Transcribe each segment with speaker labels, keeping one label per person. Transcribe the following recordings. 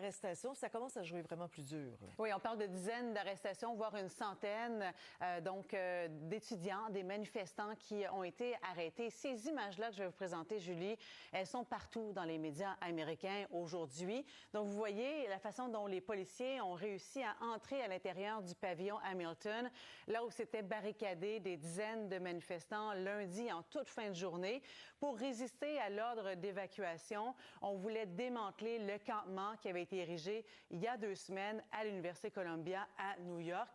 Speaker 1: d'arrestations, ça commence à jouer vraiment plus dur. Là.
Speaker 2: Oui, on parle de dizaines d'arrestations, voire une centaine d'étudiants, des manifestants qui ont été arrêtés. Ces images-là que je vais vous présenter, Julie, elles sont partout dans les médias américains aujourd'hui. Donc, vous voyez la façon dont les policiers ont réussi à entrer à l'intérieur du pavillon Hamilton, là où s'étaient barricadés des dizaines de manifestants lundi en toute fin de journée. Pour résister à l'ordre d'évacuation, on voulait démanteler le campement qui avait été érigé il y a 2 semaines à l'Université Columbia à New York.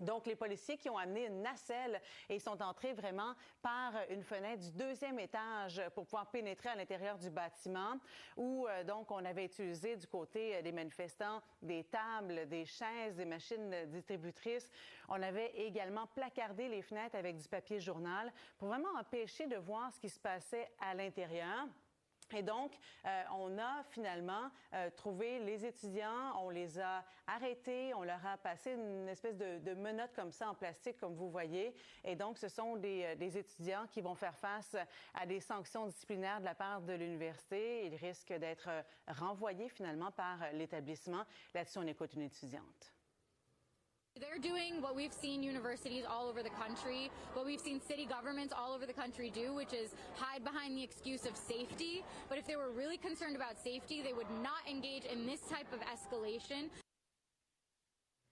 Speaker 2: Donc, les policiers qui ont amené une nacelle et sont entrés vraiment par une fenêtre du 2e étage pour pouvoir pénétrer à l'intérieur du bâtiment où, donc, on avait utilisé du côté des manifestants des tables, des chaises, des machines distributrices. On avait également placardé les fenêtres avec du papier journal pour vraiment empêcher de voir ce qui se passait à l'intérieur. Et donc, on a finalement trouvé les étudiants, on les a arrêtés, on leur a passé une espèce de menotte comme ça en plastique, comme vous voyez. Et donc, ce sont des étudiants qui vont faire face à des sanctions disciplinaires de la part de l'université. Ils risquent d'être renvoyés finalement par l'établissement. Là-dessus, on écoute une étudiante.
Speaker 3: They're doing what we've seen universities all over the country, what we've seen city governments all over the country do, which is hide behind the excuse of safety. But if they were really concerned about safety, they would not engage in this type of escalation.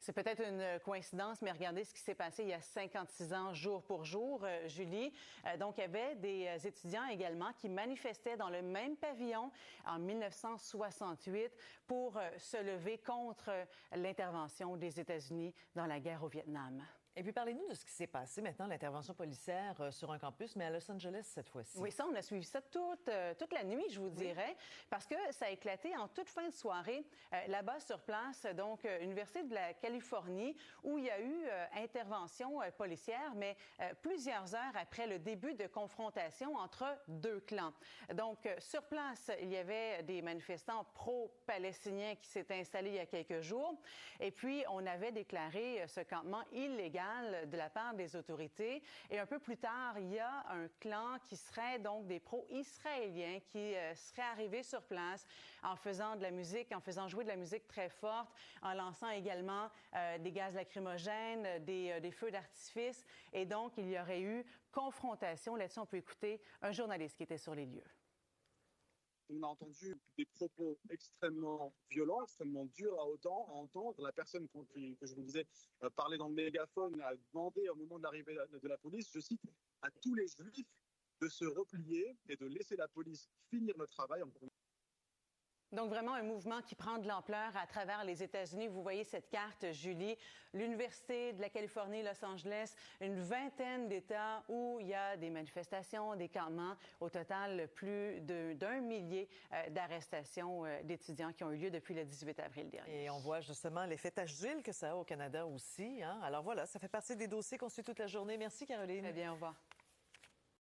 Speaker 2: C'est peut-être une coïncidence, mais regardez ce qui s'est passé il y a 56 ans, jour pour jour, Julie. Donc, il y avait des étudiants également qui manifestaient dans le même pavillon en 1968 pour se lever contre l'intervention des États-Unis dans la guerre au Vietnam.
Speaker 1: Et puis, parlez-nous de ce qui s'est passé maintenant, l'intervention policière sur un campus, mais à Los Angeles cette fois-ci.
Speaker 2: Oui, ça, on a suivi ça toute la nuit, je vous dirais, parce que ça a éclaté en toute fin de soirée, là-bas sur place, donc, Université de la Californie, où il y a eu intervention policière, mais plusieurs heures après le début de confrontation entre 2 clans. Donc, sur place, il y avait des manifestants pro-palestiniens qui s'étaient installés il y a quelques jours, et puis on avait déclaré ce campement illégal de la part des autorités. Et un peu plus tard, il y a un clan qui serait donc des pro-israéliens qui seraient arrivés sur place en faisant de la musique, en faisant jouer de la musique très forte, en lançant également des gaz lacrymogènes, des feux d'artifice. Et donc, il y aurait eu confrontation. Là-dessus, on peut écouter un journaliste qui était sur les lieux.
Speaker 4: On a entendu des propos extrêmement violents, extrêmement durs à entendre. La personne que je vous disais parlait dans le mégaphone a demandé au moment de l'arrivée de la police, je cite, à tous les juifs de se replier et de laisser la police finir le travail.
Speaker 2: Donc, vraiment un mouvement qui prend de l'ampleur à travers les États-Unis. Vous voyez cette carte, Julie. L'Université de la Californie, Los Angeles, une vingtaine d'États où il y a des manifestations, des campements. Au total, plus d'1 millier d'arrestations d'étudiants qui ont eu lieu depuis le 18 avril dernier.
Speaker 1: Et on voit justement l'effet tache d'huile que ça a au Canada aussi. Hein? Alors voilà, ça fait partie des dossiers qu'on suit toute la journée. Merci, Caroline.
Speaker 2: Très bien, au revoir.